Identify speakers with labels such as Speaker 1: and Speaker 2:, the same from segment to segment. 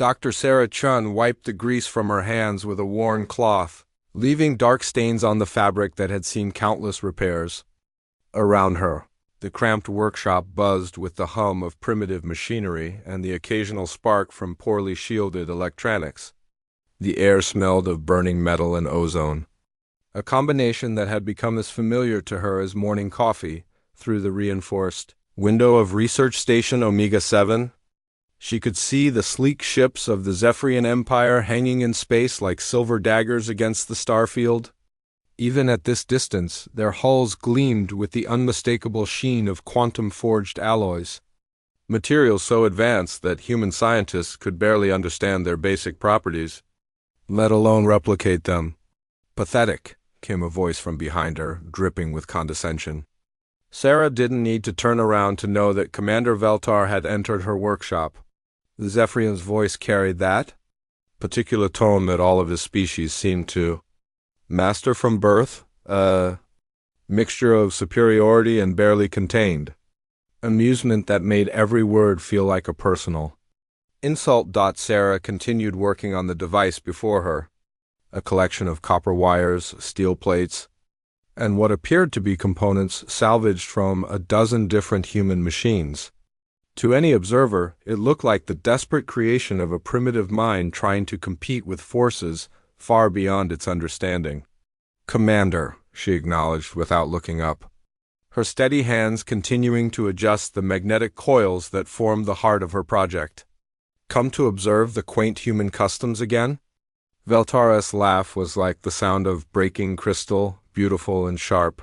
Speaker 1: Dr. Sarah Chun wiped the grease from her hands with a worn cloth, leaving dark stains on the fabric that had seen countless repairs. Around her, the cramped workshop buzzed with the hum of primitive machinery and the occasional spark from poorly shielded electronics. The air smelled of burning metal and ozone, a combination that had become as familiar to her as morning coffee through the reinforced window of Research Station Omega-7. She could see the sleek ships of the Zephyrian Empire hanging in space like silver daggers against the starfield. Even at this distance, their hulls gleamed with the unmistakable sheen of quantum-forged alloys, materials so advanced that human scientists could barely understand their basic properties, let alone replicate them. "Pathetic," came a voice from behind her, dripping with condescension. Sarah didn't need to turn around to know that Commander Veltar had entered her workshop. The Zephyrian's voice carried that particular tone that all of his species seemed to master from birth, a mixture of superiority and barely contained amusement that made every word feel like a personal insult. Sarah continued working on the device before her, a collection of copper wires, steel plates, and what appeared to be components salvaged from a dozen different human machines. To any observer, it looked like the desperate creation of a primitive mind trying to compete with forces far beyond its understanding. "Commander," she acknowledged without looking up, her steady hands continuing to adjust the magnetic coils that formed the heart of her project. "Come to observe the quaint human customs again?" Veltar's laugh was like the sound of breaking crystal, beautiful and sharp.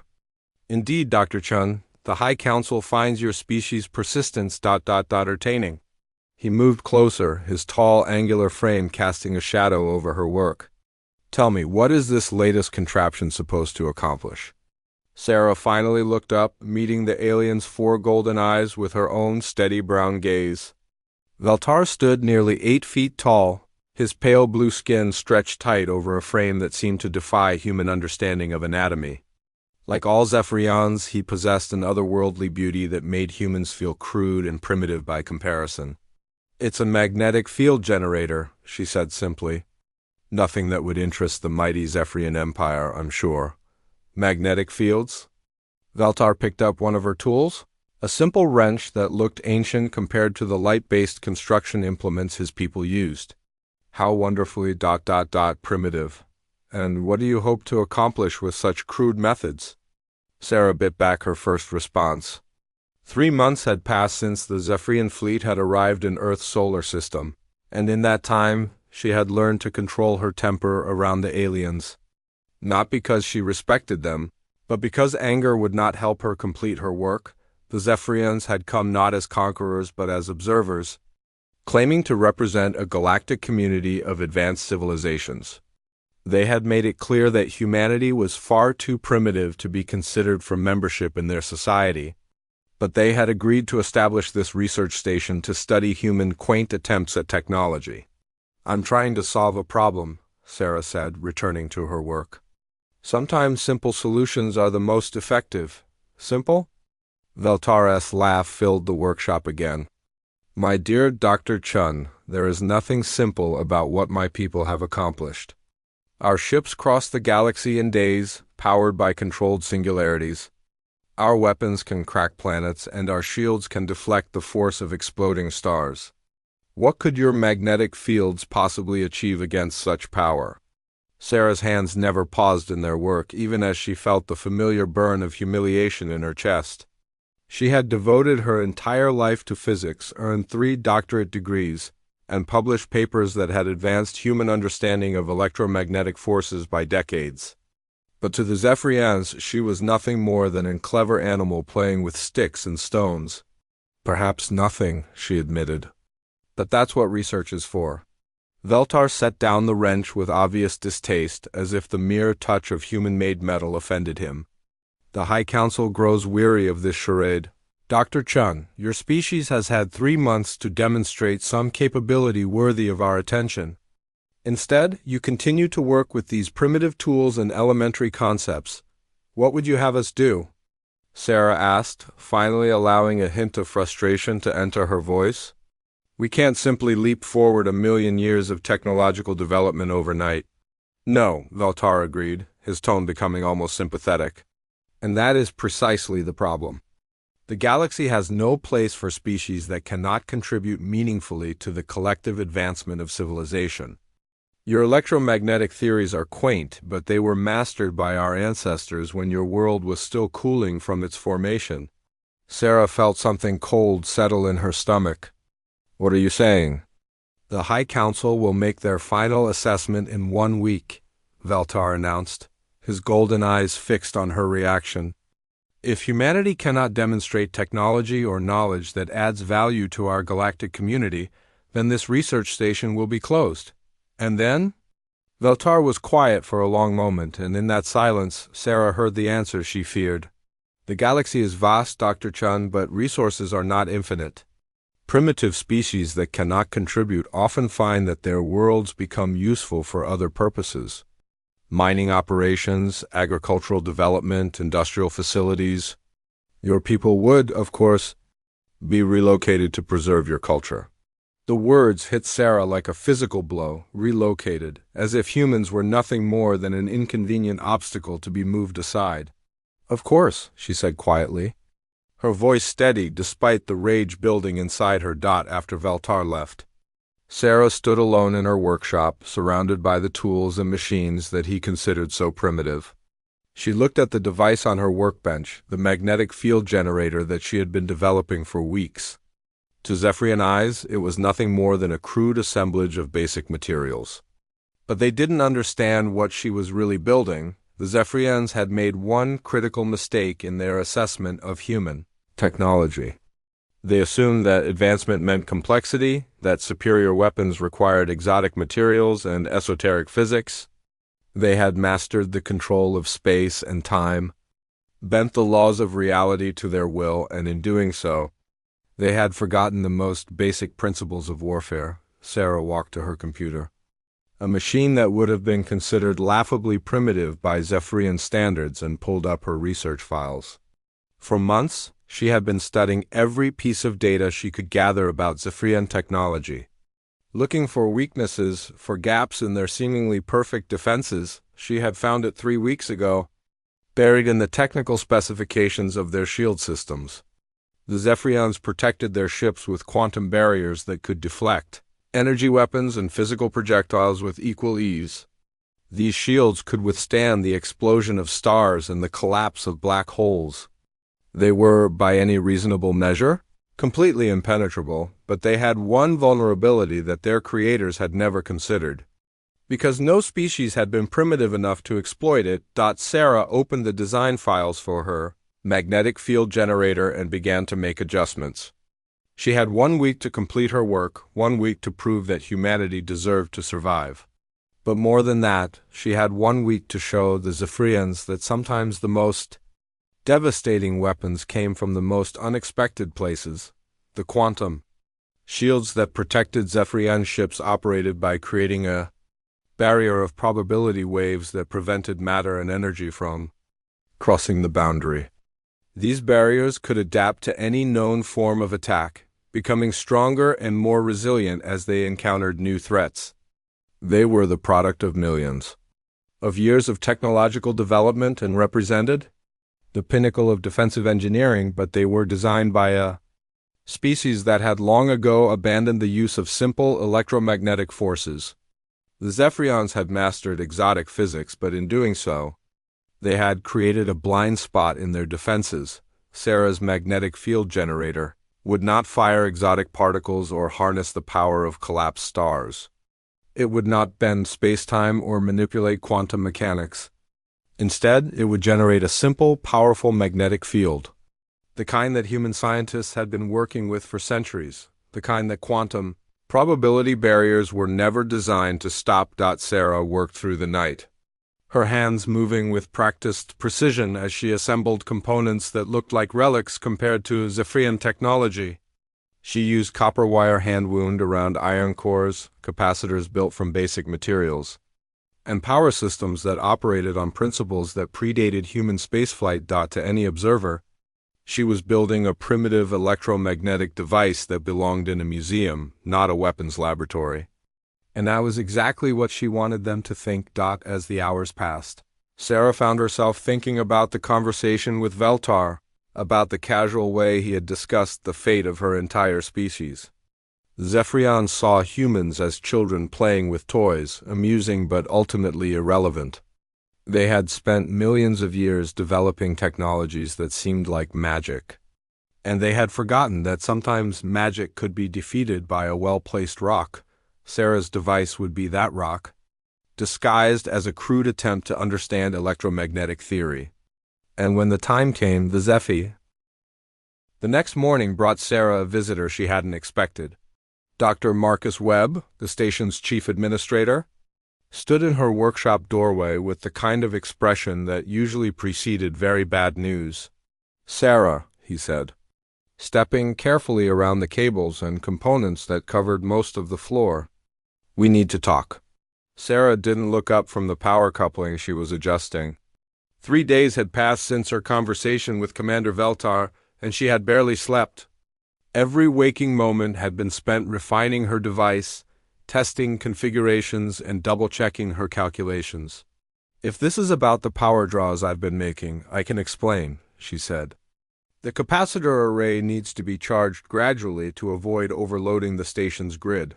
Speaker 1: "Indeed, Dr. Chun, the High Council finds your species' persistence ... entertaining." He moved closer, his tall, angular frame casting a shadow over her work. "Tell me, what is this latest contraption supposed to accomplish?" Sarah finally looked up, meeting the alien's 4 golden eyes with her own steady brown gaze. Veltar stood nearly 8 feet tall, his pale blue skin stretched tight over a frame that seemed to defy human understanding of anatomy. Like all Zephyrians, he possessed an otherworldly beauty that made humans feel crude and primitive by comparison. "It's a magnetic field generator," she said simply. "Nothing that would interest the mighty Zephyrian Empire, I'm sure." "Magnetic fields?" Veltar picked up one of her tools, a simple wrench that looked ancient compared to the light-based construction implements his people used. "How wonderfully ... primitive. And what do you hope to accomplish with such crude methods?" Sarah bit back her first response. 3 months had passed since the Zephyrian fleet had arrived in Earth's solar system, and in that time she had learned to control her temper around the aliens. Not because she respected them, but because anger would not help her complete her work. The Zephyrians had come not as conquerors but as observers, claiming to represent a galactic community of advanced civilizations. They had made it clear that humanity was far too primitive to be considered for membership in their society, but they had agreed to establish this research station to study human quaint attempts at technology. "I'm trying to solve a problem," Sarah said, returning to her work. "Sometimes simple solutions are the most effective." "Simple?" Veltar's laugh filled the workshop again. "My dear Dr. Chun, there is nothing simple about what my people have accomplished. Our ships cross the galaxy in days, powered by controlled singularities. Our weapons can crack planets, and our shields can deflect the force of exploding stars. What could your magnetic fields possibly achieve against such power?" Sarah's hands never paused in their work, even as she felt the familiar burn of humiliation in her chest. She had devoted her entire life to physics, earned 3 doctorate degrees, and published papers that had advanced human understanding of electromagnetic forces by decades. But to the Zephyrians, she was nothing more than a clever animal playing with sticks and stones. "Perhaps nothing," she admitted. "But that's what research is for." Veltar set down the wrench with obvious distaste, as if the mere touch of human-made metal offended him. "The High Council grows weary of this charade. Dr. Chun, your species has had 3 months to demonstrate some capability worthy of our attention. Instead, you continue to work with these primitive tools and elementary concepts. What would you have us do?" Sarah asked, finally allowing a hint of frustration to enter her voice. We can't simply leap forward a million years of technological development overnight. No, Valtar agreed, his tone becoming almost sympathetic. And that is precisely the problem. The galaxy has no place for species that cannot contribute meaningfully to the collective advancement of civilization. Your electromagnetic theories are quaint, but they were mastered by our ancestors when your world was still cooling from its formation. Sarah felt something cold settle in her stomach. What are you saying? The High Council will make their final assessment in 1 week, Valtar announced, his golden eyes fixed on her reaction. If humanity cannot demonstrate technology or knowledge that adds value to our galactic community, then this research station will be closed. And then? Valtar was quiet for a long moment, and in that silence, Sarah heard the answer she feared. The galaxy is vast, Dr. Chun, but resources are not infinite. Primitive species that cannot contribute often find that their worlds become useful for other purposes. Mining operations, agricultural development, industrial facilities. Your people would, of course, be relocated to preserve your culture. The words hit Sarah like a physical blow, relocated, as if humans were nothing more than an inconvenient obstacle to be moved aside. Of course, she said quietly. Her voice steadied despite the rage building inside her after Valtar left. Sarah stood alone in her workshop, surrounded by the tools and machines that he considered so primitive. She looked at the device on her workbench, the magnetic field generator that she had been developing for weeks. To Zephyrian eyes, it was nothing more than a crude assemblage of basic materials. But they didn't understand what she was really building. The Zephyrians had made one critical mistake in their assessment of human technology. They assumed that advancement meant complexity, that superior weapons required exotic materials and esoteric physics. They had mastered the control of space and time, bent the laws of reality to their will, and in doing so, they had forgotten the most basic principles of warfare. Sarah walked to her computer. A machine that would have been considered laughably primitive by Zephyrian standards, and pulled up her research files. For months, she had been studying every piece of data she could gather about Zephyrian technology. Looking for weaknesses, for gaps in their seemingly perfect defenses, she had found it 3 weeks ago, buried in the technical specifications of their shield systems. The Zephyrians protected their ships with quantum barriers that could deflect energy weapons and physical projectiles with equal ease. These shields could withstand the explosion of stars and the collapse of black holes. They were, by any reasonable measure, completely impenetrable, but they had one vulnerability that their creators had never considered. Because no species had been primitive enough to exploit it, Sarah opened the design files for her magnetic field generator and began to make adjustments. She had 1 week to complete her work, 1 week to prove that humanity deserved to survive. But more than that, she had 1 week to show the Zephyrians that sometimes the most devastating weapons came from the most unexpected places. The quantum shields that protected Zephyrian ships operated by creating a barrier of probability waves that prevented matter and energy from crossing the boundary. These barriers could adapt to any known form of attack, becoming stronger and more resilient as they encountered new threats. They were the product of millions of years of technological development and represented the pinnacle of defensive engineering, but they were designed by a species that had long ago abandoned the use of simple electromagnetic forces. The Zephyrians had mastered exotic physics, but in doing so, they had created a blind spot in their defenses. Sarah's magnetic field generator would not fire exotic particles or harness the power of collapsed stars. It would not bend space-time or manipulate quantum mechanics. Instead, it would generate a simple, powerful magnetic field, the kind that human scientists had been working with for centuries, the kind that quantum probability barriers were never designed to stop. Sarah worked through the night, her hands moving with practiced precision as she assembled components that looked like relics compared to Zephyrian technology. She used copper wire hand wound around iron cores, capacitors built from basic materials, and power systems that operated on principles that predated human spaceflight. To any observer, She was building a primitive electromagnetic device that belonged in a museum, not a weapons laboratory. And that was exactly what she wanted them to think. As the hours passed, Sarah found herself thinking about the conversation with Veltar, about the casual way he had discussed the fate of her entire species. Zephyrians saw humans as children playing with toys, amusing but ultimately irrelevant. They had spent millions of years developing technologies that seemed like magic. And they had forgotten that sometimes magic could be defeated by a well-placed rock. Sarah's device would be that rock, disguised as a crude attempt to understand electromagnetic theory. And when the time came, the next morning brought Sarah a visitor she hadn't expected. Dr. Marcus Webb, the station's chief administrator, stood in her workshop doorway with the kind of expression that usually preceded very bad news. "Sarah," he said, stepping carefully around the cables and components that covered most of the floor, "we need to talk." Sarah didn't look up from the power coupling she was adjusting. 3 days had passed since her conversation with Commander Veltar, and she had barely slept. Every waking moment had been spent refining her device, testing configurations, and double-checking her calculations. "If this is about the power draws I've been making, I can explain," she said. "The capacitor array needs to be charged gradually to avoid overloading the station's grid."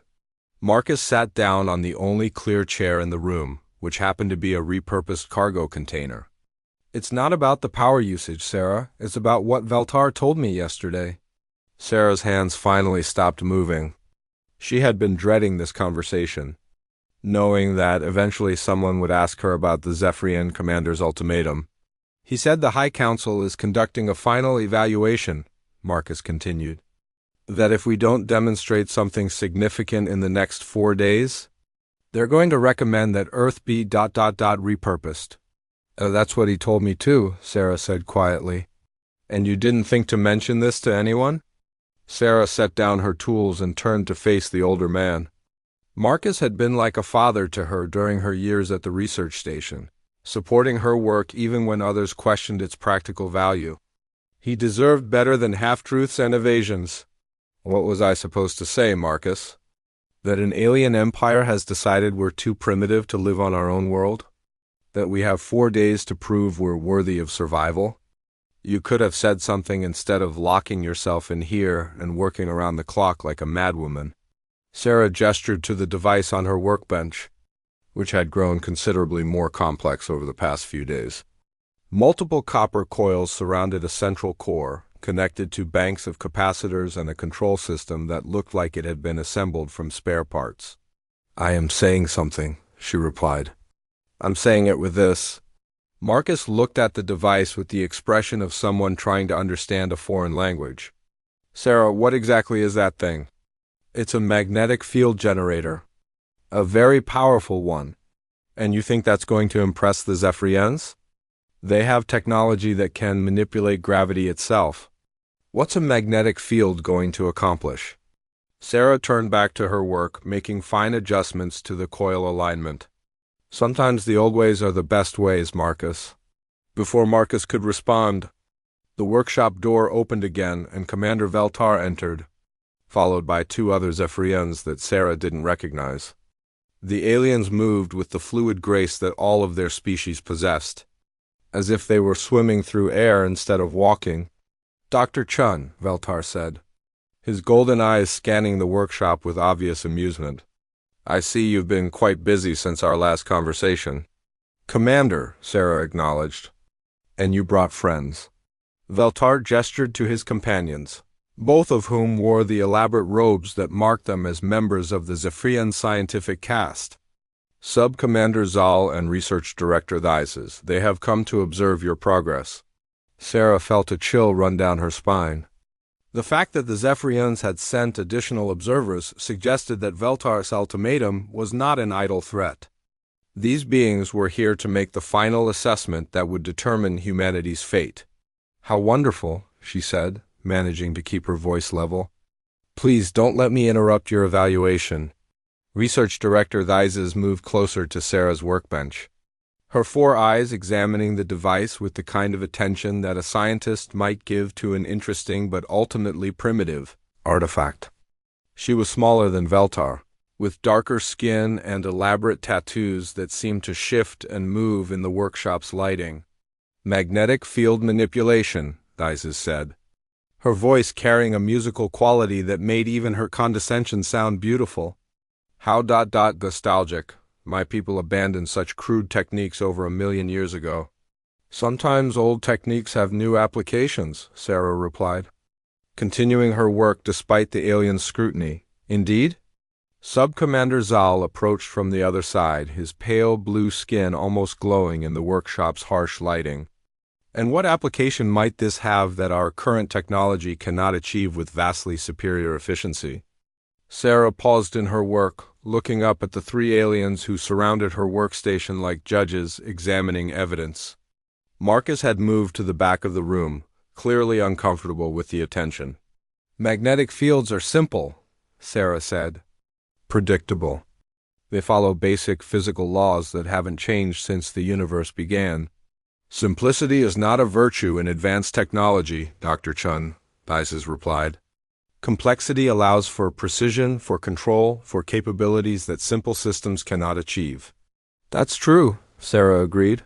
Speaker 1: Marcus sat down on the only clear chair in the room, which happened to be a repurposed cargo container. "It's not about the power usage, Sarah. It's about what Veltar told me yesterday." Sarah's hands finally stopped moving. She had been dreading this conversation, knowing that eventually someone would ask her about the Zephyrian commander's ultimatum. "He said the High Council is conducting a final evaluation," Marcus continued. "That if we don't demonstrate something significant in the next 4 days, they're going to recommend that Earth be ... repurposed." "That's what he told me too," Sarah said quietly. "And you didn't think to mention this to anyone?" Sarah set down her tools and turned to face the older man. Marcus had been like a father to her during her years at the research station, supporting her work even when others questioned its practical value. He deserved better than half-truths and evasions. "What was I supposed to say, Marcus? That an alien empire has decided we're too primitive to live on our own world? That we have 4 days to prove we're worthy of survival? You could have said something instead of locking yourself in here and working around the clock like a madwoman." Sarah gestured to the device on her workbench, which had grown considerably more complex over the past few days. Multiple copper coils surrounded a central core, connected to banks of capacitors and a control system that looked like it had been assembled from spare parts. "I am saying something," she replied. "I'm saying it with this." Marcus looked at the device with the expression of someone trying to understand a foreign language. "Sarah, what exactly is that thing?" "It's a magnetic field generator. A very powerful one. And you think that's going to impress the Zephyrians? They have technology that can manipulate gravity itself. What's a magnetic field going to accomplish?" Sarah turned back to her work, making fine adjustments to the coil alignment. "Sometimes the old ways are the best ways, Marcus." Before Marcus could respond, the workshop door opened again and Commander Veltar entered, followed by 2 other Zephyrians that Sarah didn't recognize. The aliens moved with the fluid grace that all of their species possessed, as if they were swimming through air instead of walking. "Dr. Chun," Veltar said, his golden eyes scanning the workshop with obvious amusement. "I see you've been quite busy since our last conversation." "Commander," Sarah acknowledged. "And you brought friends." Veltar gestured to his companions, both of whom wore the elaborate robes that marked them as members of the Zephyrian scientific caste. "Sub-Commander Zal and Research Director Theises, they have come to observe your progress." Sarah felt a chill run down her spine. The fact that the Zephyrians had sent additional observers suggested that Veltar's ultimatum was not an idle threat. These beings were here to make the final assessment that would determine humanity's fate. "How wonderful," she said, managing to keep her voice level. "Please don't let me interrupt your evaluation." Research Director Theises moved closer to Sarah's workbench. her 4 eyes examining the device with the kind of attention that a scientist might give to an interesting but ultimately primitive artifact. She was smaller than Veltar, with darker skin and elaborate tattoos that seemed to shift and move in the workshop's lighting. Magnetic field manipulation, Thizes said, her voice carrying a musical quality that made even her condescension sound beautiful. How nostalgic. My people abandoned such crude techniques over 1,000,000 years ago. Sometimes old techniques have new applications, Sarah replied, continuing her work despite the alien's scrutiny. Indeed? Sub-Commander Zal approached from the other side, his pale blue skin almost glowing in the workshop's harsh lighting. And what application might this have that our current technology cannot achieve with vastly superior efficiency? Sarah paused in her work, looking up at the 3 aliens who surrounded her workstation like judges examining evidence. Marcus had moved to the back of the room, clearly uncomfortable with the attention. Magnetic fields are simple, Sarah said. Predictable. They follow basic physical laws that haven't changed since the universe began. Simplicity is not a virtue in advanced technology, Dr. Chun, Thizes replied. Complexity allows for precision, for control, for capabilities that simple systems cannot achieve. That's true, Sarah agreed.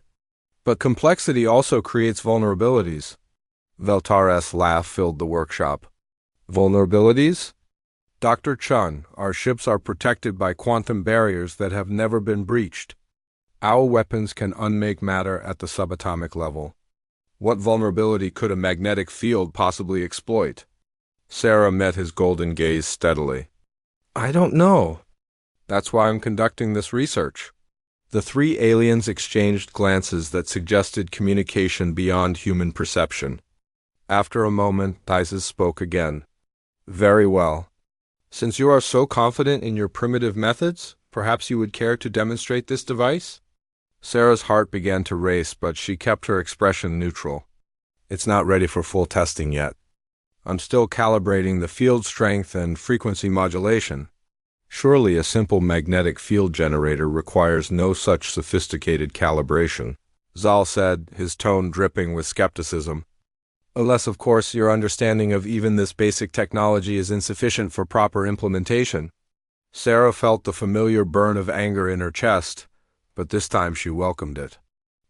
Speaker 1: But complexity also creates vulnerabilities. Veltar's laugh filled the workshop. Vulnerabilities? Dr. Chun, our ships are protected by quantum barriers that have never been breached. Our weapons can unmake matter at the subatomic level. What vulnerability could a magnetic field possibly exploit? Sarah met his golden gaze steadily. I don't know. That's why I'm conducting this research. The 3 aliens exchanged glances that suggested communication beyond human perception. After a moment, Thizes spoke again. Very well. Since you are so confident in your primitive methods, perhaps you would care to demonstrate this device? Sarah's heart began to race, but she kept her expression neutral. It's not ready for full testing yet. I'm still calibrating the field strength and frequency modulation. Surely a simple magnetic field generator requires no such sophisticated calibration, Zal said, his tone dripping with skepticism. Unless, of course, your understanding of even this basic technology is insufficient for proper implementation. Sarah felt the familiar burn of anger in her chest, but this time she welcomed it.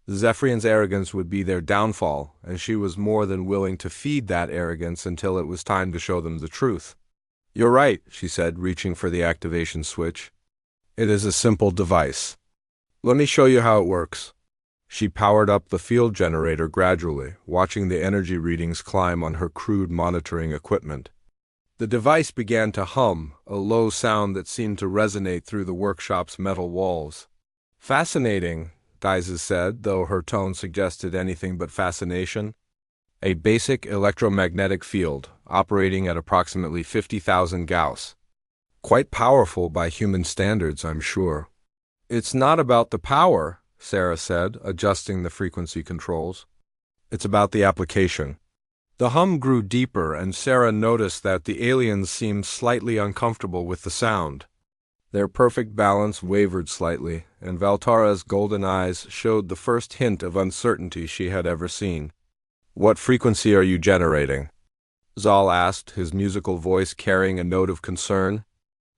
Speaker 1: Zephyrian's arrogance would be their downfall, and she was more than willing to feed that arrogance until it was time to show them the truth. You're right, she said, reaching for the activation switch. It is a simple device. Let me show you how it works. She powered up the field generator gradually, watching the energy readings climb on her crude monitoring equipment. The device began to hum, a low sound that seemed to resonate through the workshop's metal walls. Fascinating, Thizes said, though her tone suggested anything but fascination. A basic electromagnetic field, operating at approximately 50,000 Gauss. Quite powerful by human standards, I'm sure. It's not about the power, Sarah said, adjusting the frequency controls. It's about the application. The hum grew deeper, and Sarah noticed that the aliens seemed slightly uncomfortable with the sound. Their perfect balance wavered slightly, and Veltara's golden eyes showed the first hint of uncertainty she had ever seen. What frequency are you generating? Zal asked, his musical voice carrying a note of concern.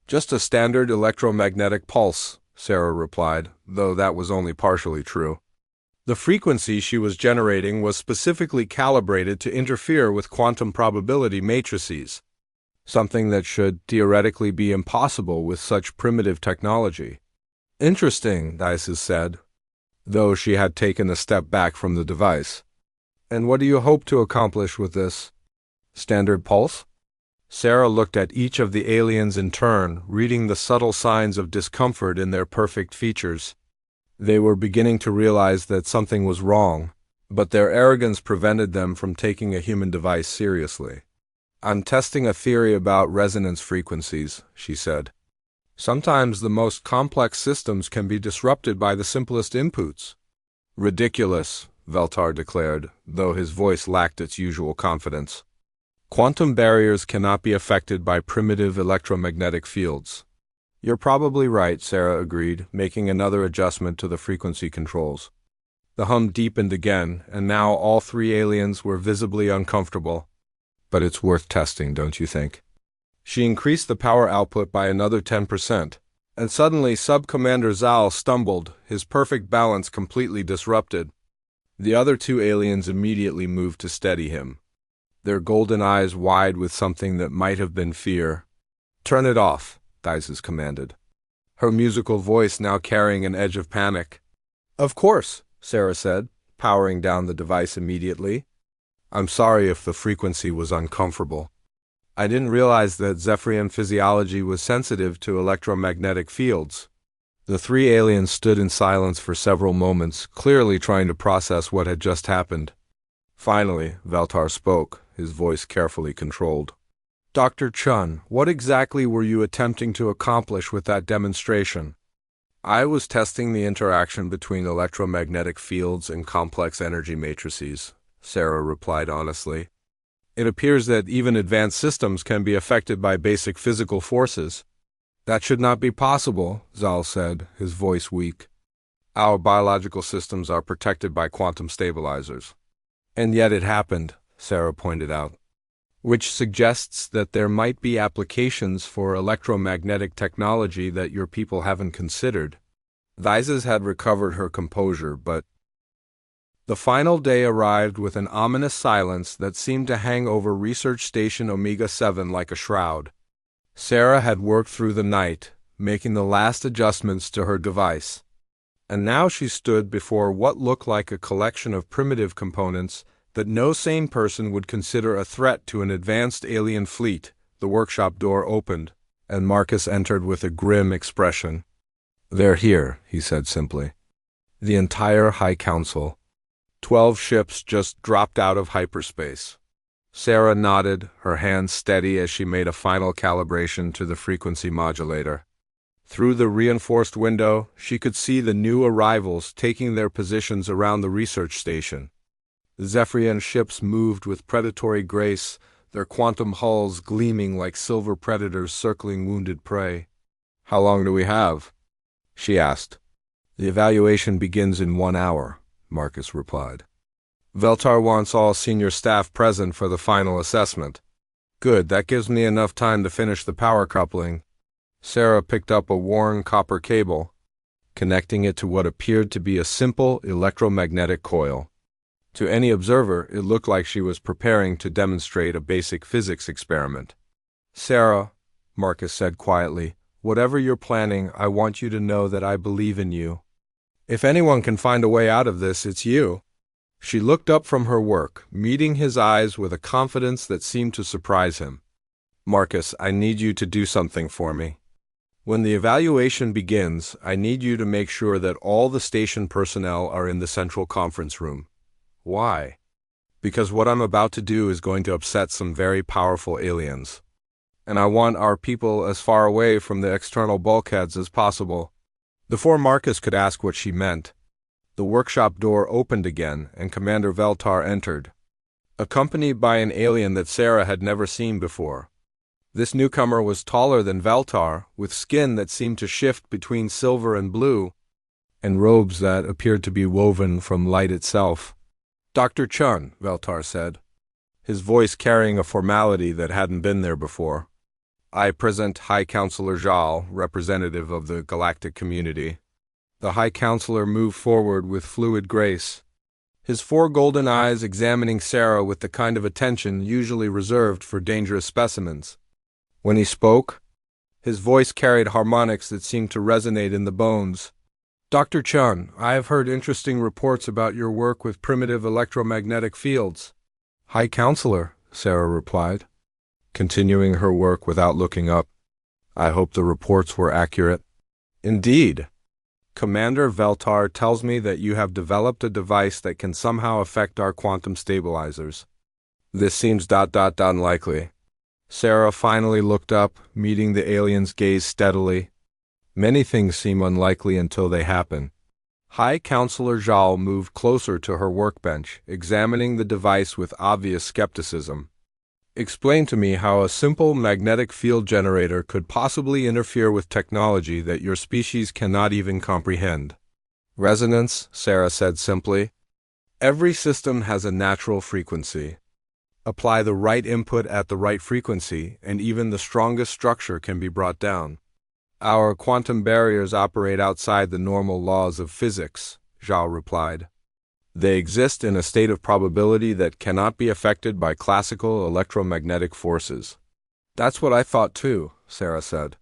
Speaker 1: Just a standard electromagnetic pulse, Sarah replied, though that was only partially true. The frequency she was generating was specifically calibrated to interfere with quantum probability matrices, something that should theoretically be impossible with such primitive technology. Interesting, Thizes said, though she had taken a step back from the device. And what do you hope to accomplish with this? Standard pulse? Sarah looked at each of the aliens in turn, reading the subtle signs of discomfort in their perfect features. They were beginning to realize that something was wrong, but their arrogance prevented them from taking a human device seriously. I'm testing a theory about resonance frequencies, she said. Sometimes the most complex systems can be disrupted by the simplest inputs. Ridiculous, Veltar declared, though his voice lacked its usual confidence. Quantum barriers cannot be affected by primitive electromagnetic fields. You're probably right, Sarah agreed, making another adjustment to the frequency controls. The hum deepened again, and now all three aliens were visibly uncomfortable. But it's worth testing, don't you think? She increased the power output by another 10%, and suddenly Sub-Commander Zal stumbled, his perfect balance completely disrupted. The other two aliens immediately moved to steady him, their golden eyes wide with something that might have been fear. "Turn it off," Thaisis commanded, her musical voice now carrying an edge of panic. "Of course," Sarah said, powering down the device immediately. "I'm sorry if the frequency was uncomfortable. I didn't realize that Zephyrian physiology was sensitive to electromagnetic fields." The three aliens stood in silence for several moments, clearly trying to process what had just happened. Finally, Veltar spoke, his voice carefully controlled. "Dr. Chun, what exactly were you attempting to accomplish with that demonstration?" "I was testing the interaction between electromagnetic fields and complex energy matrices," Sarah replied honestly. "It appears that even advanced systems can be affected by basic physical forces." "That should not be possible," Zal said, his voice weak. "Our biological systems are protected by quantum stabilizers." "And yet it happened," Sarah pointed out, "which suggests that there might be applications for electromagnetic technology that your people haven't considered." Thaisis had recovered her composure, but the final day arrived with an ominous silence that seemed to hang over Research Station Omega-7 like a shroud. Sarah had worked through the night, making the last adjustments to her device, and now she stood before what looked like a collection of primitive components that no sane person would consider a threat to an advanced alien fleet. The workshop door opened, and Marcus entered with a grim expression. "They're here," he said simply. "The entire High Council. 12 ships just dropped out of hyperspace." Sarah nodded, her hands steady as she made a final calibration to the frequency modulator. Through the reinforced window, she could see the new arrivals taking their positions around the research station. The Zephyrian ships moved with predatory grace, their quantum hulls gleaming like silver predators circling wounded prey. "How long do we have?" she asked. "The evaluation begins in 1 hour," Marcus replied. "Veltar wants all senior staff present for the final assessment." "Good, that gives me enough time to finish the power coupling." Sarah picked up a worn copper cable, connecting it to what appeared to be a simple electromagnetic coil. To any observer, it looked like she was preparing to demonstrate a basic physics experiment. "Sarah," Marcus said quietly, "whatever you're planning, I want you to know that I believe in you. If anyone can find a way out of this, it's you." She looked up from her work, meeting his eyes with a confidence that seemed to surprise him. "Marcus, I need you to do something for me. When the evaluation begins, I need you to make sure that all the station personnel are in the central conference room." "Why?" "Because what I'm about to do is going to upset some very powerful aliens. And I want our people as far away from the external bulkheads as possible." Before Marcus could ask what she meant, the workshop door opened again, and Commander Veltar entered, accompanied by an alien that Sarah had never seen before. This newcomer was taller than Veltar, with skin that seemed to shift between silver and blue, and robes that appeared to be woven from light itself. "Dr. Chun," Veltar said, his voice carrying a formality that hadn't been there before. "I present High Counselor Zhal, representative of the galactic community." The High Counselor moved forward with fluid grace, his 4 golden eyes examining Sarah with the kind of attention usually reserved for dangerous specimens. When he spoke, his voice carried harmonics that seemed to resonate in the bones. "Dr. Chun, I have heard interesting reports about your work with primitive electromagnetic fields." "High Counselor," Sarah replied, continuing her work without looking up. "I hope the reports were accurate." "Indeed. Commander Veltar tells me that you have developed a device that can somehow affect our quantum stabilizers. This seems unlikely." Sarah finally looked up, meeting the alien's gaze steadily. "Many things seem unlikely until they happen." High Counselor Zhal moved closer to her workbench, examining the device with obvious skepticism. "Explain to me how a simple magnetic field generator could possibly interfere with technology that your species cannot even comprehend." Resonance, Sarah said simply. Every system has a natural frequency. Apply the right input at the right frequency, and even the strongest structure can be brought down. Our quantum barriers operate outside the normal laws of physics, Zhao replied. They exist in a state of probability that cannot be affected by classical electromagnetic forces. That's what I thought too, Sarah said.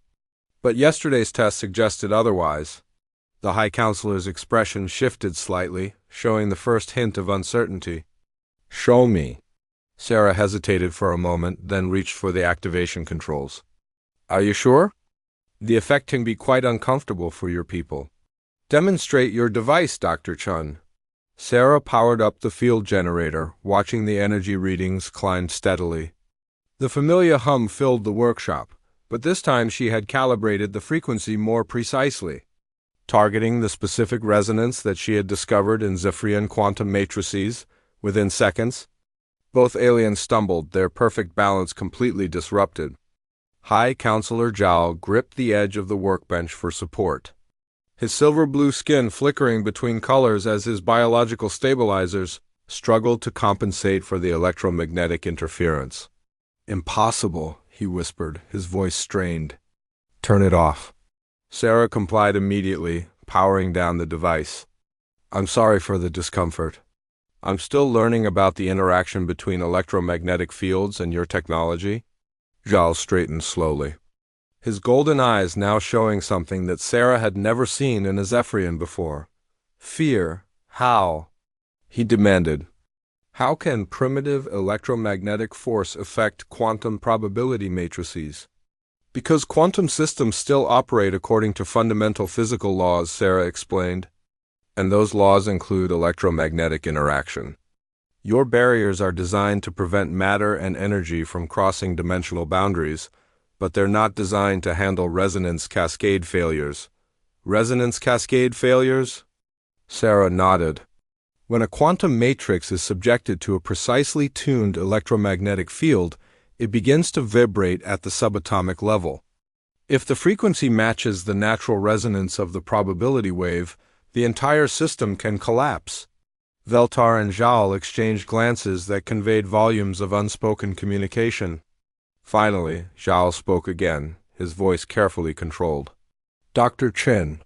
Speaker 1: But yesterday's test suggested otherwise. The High Counselor's expression shifted slightly, showing the first hint of uncertainty. Show me. Sarah hesitated for a moment, then reached for the activation controls. Are you sure? The effect can be quite uncomfortable for your people. Demonstrate your device, Dr. Chun. Sarah powered up the field generator, watching the energy readings climb steadily. The familiar hum filled the workshop, but this time she had calibrated the frequency more precisely, targeting the specific resonance that she had discovered in Zephyrian quantum matrices. Within seconds, both aliens stumbled, their perfect balance completely disrupted. High Counselor Zhao gripped the edge of the workbench for support, his silver-blue skin flickering between colors as his biological stabilizers struggled to compensate for the electromagnetic interference. Impossible, he whispered, his voice strained. Turn it off. Sarah complied immediately, powering down the device. I'm sorry for the discomfort. I'm still learning about the interaction between electromagnetic fields and your technology. Zhao straightened slowly, his golden eyes now showing something that Sarah had never seen in a Zephyrian before. Fear. How? He demanded. How can primitive electromagnetic force affect quantum probability matrices? Because quantum systems still operate according to fundamental physical laws, Sarah explained. And those laws include electromagnetic interaction. Your barriers are designed to prevent matter and energy from crossing dimensional boundaries, but they're not designed to handle resonance cascade failures. Resonance cascade failures? Sarah nodded. When a quantum matrix is subjected to a precisely tuned electromagnetic field, it begins to vibrate at the subatomic level. If the frequency matches the natural resonance of the probability wave, the entire system can collapse. Veltar and Zhao exchanged glances that conveyed volumes of unspoken communication. Finally, Zhao spoke again, his voice carefully controlled. Dr. Chen,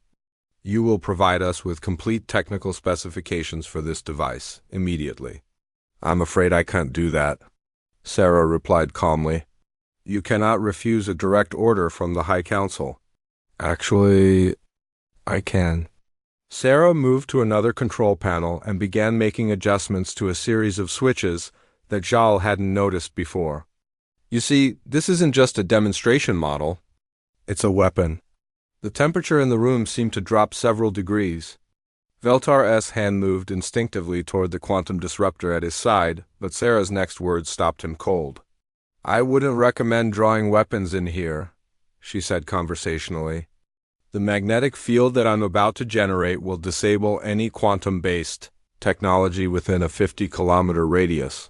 Speaker 1: you will provide us with complete technical specifications for this device, immediately. I'm afraid I can't do that, Sarah replied calmly. You cannot refuse a direct order from the High Council. Actually, I can. Sarah moved to another control panel and began making adjustments to a series of switches that Zhao hadn't noticed before. You see, this isn't just a demonstration model. It's a weapon. The temperature in the room seemed to drop several degrees. Veltar's hand moved instinctively toward the quantum disruptor at his side, but Sarah's next words stopped him cold. I wouldn't recommend drawing weapons in here, she said conversationally. The magnetic field that I'm about to generate will disable any quantum-based technology within a 50-kilometer radius.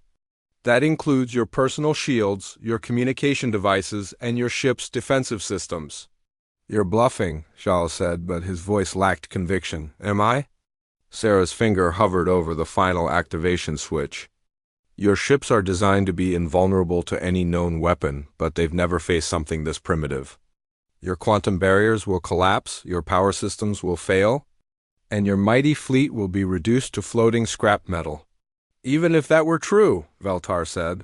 Speaker 1: That includes your personal shields, your communication devices, and your ship's defensive systems. You're bluffing, Zhao said, but his voice lacked conviction. Am I? Sarah's finger hovered over the final activation switch. Your ships are designed to be invulnerable to any known weapon, but they've never faced something this primitive. Your quantum barriers will collapse, your power systems will fail, and your mighty fleet will be reduced to floating scrap metal. Even if that were true, Veltar said,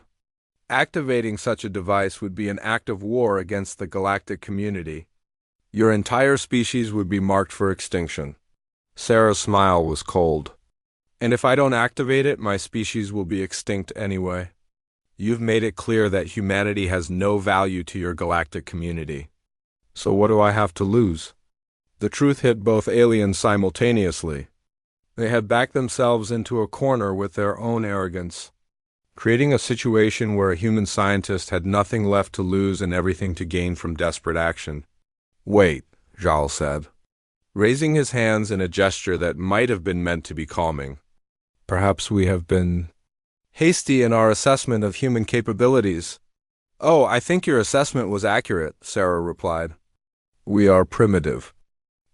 Speaker 1: activating such a device would be an act of war against the galactic community. Your entire species would be marked for extinction. Sarah's smile was cold. And if I don't activate it, my species will be extinct anyway. You've made it clear that humanity has no value to your galactic community. So what do I have to lose? The truth hit both aliens simultaneously. They had backed themselves into a corner with their own arrogance, creating a situation where a human scientist had nothing left to lose and everything to gain from desperate action. Wait, Zhao said, raising his hands in a gesture that might have been meant to be calming. Perhaps we have been hasty in our assessment of human capabilities. Oh, I think your assessment was accurate, Sarah replied. We are primitive.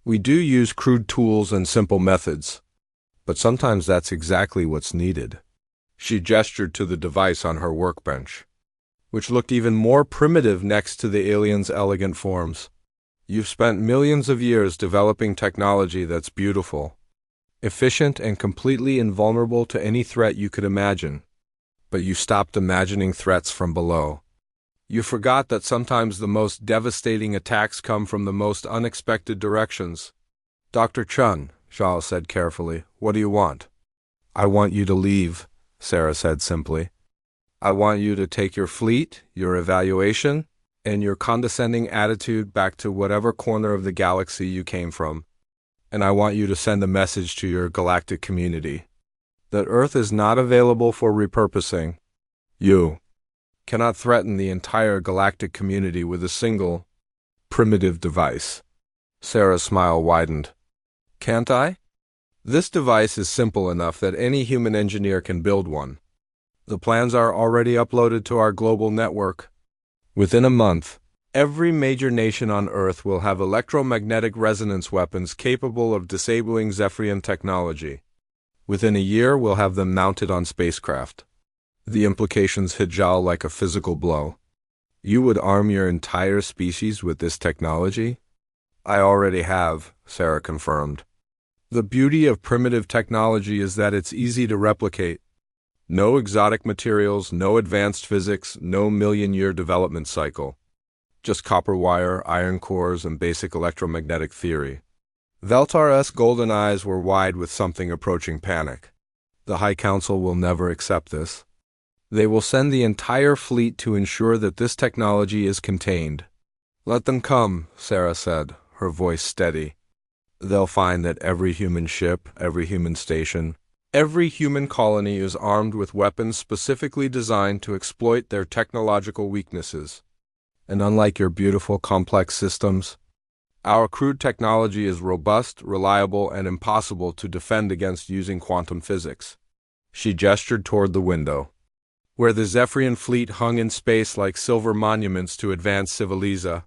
Speaker 1: We do use crude tools and simple methods, but sometimes that's exactly what's needed. She gestured to the device on her workbench, which looked even more primitive next to the alien's elegant forms. You've spent millions of years developing technology that's beautiful, efficient, and completely invulnerable to any threat you could imagine. But you stopped imagining threats from below. You forgot that sometimes the most devastating attacks come from the most unexpected directions. Dr. Chun, Zhao said carefully, what do you want? I want you to leave, Sarah said simply. I want you to take your fleet, your evaluation, and your condescending attitude back to whatever corner of the galaxy you came from. And I want you to send a message to your galactic community that Earth is not available for repurposing. You cannot threaten the entire galactic community with a single, primitive device. Sarah's smile widened. Can't I? This device is simple enough that any human engineer can build one. The plans are already uploaded to our global network. Within a month, every major nation on Earth will have electromagnetic resonance weapons capable of disabling Zephyrian technology. Within a year, we'll have them mounted on spacecraft. The implications hit Zhao like a physical blow. You would arm your entire species with this technology? I already have, Sarah confirmed. The beauty of primitive technology is that it's easy to replicate. No exotic materials, no advanced physics, no million-year development cycle. Just copper wire, iron cores, and basic electromagnetic theory. Veltar's golden eyes were wide with something approaching panic. The High Council will never accept this. They will send the entire fleet to ensure that this technology is contained. Let them come, Sarah said, her voice steady. They'll find that every human ship, every human station, every human colony is armed with weapons specifically designed to exploit their technological weaknesses. And unlike your beautiful, complex systems, our crude technology is robust, reliable, and impossible to defend against using quantum physics. She gestured toward the window, where the Zephyrian fleet hung in space like silver monuments to advanced Civiliza.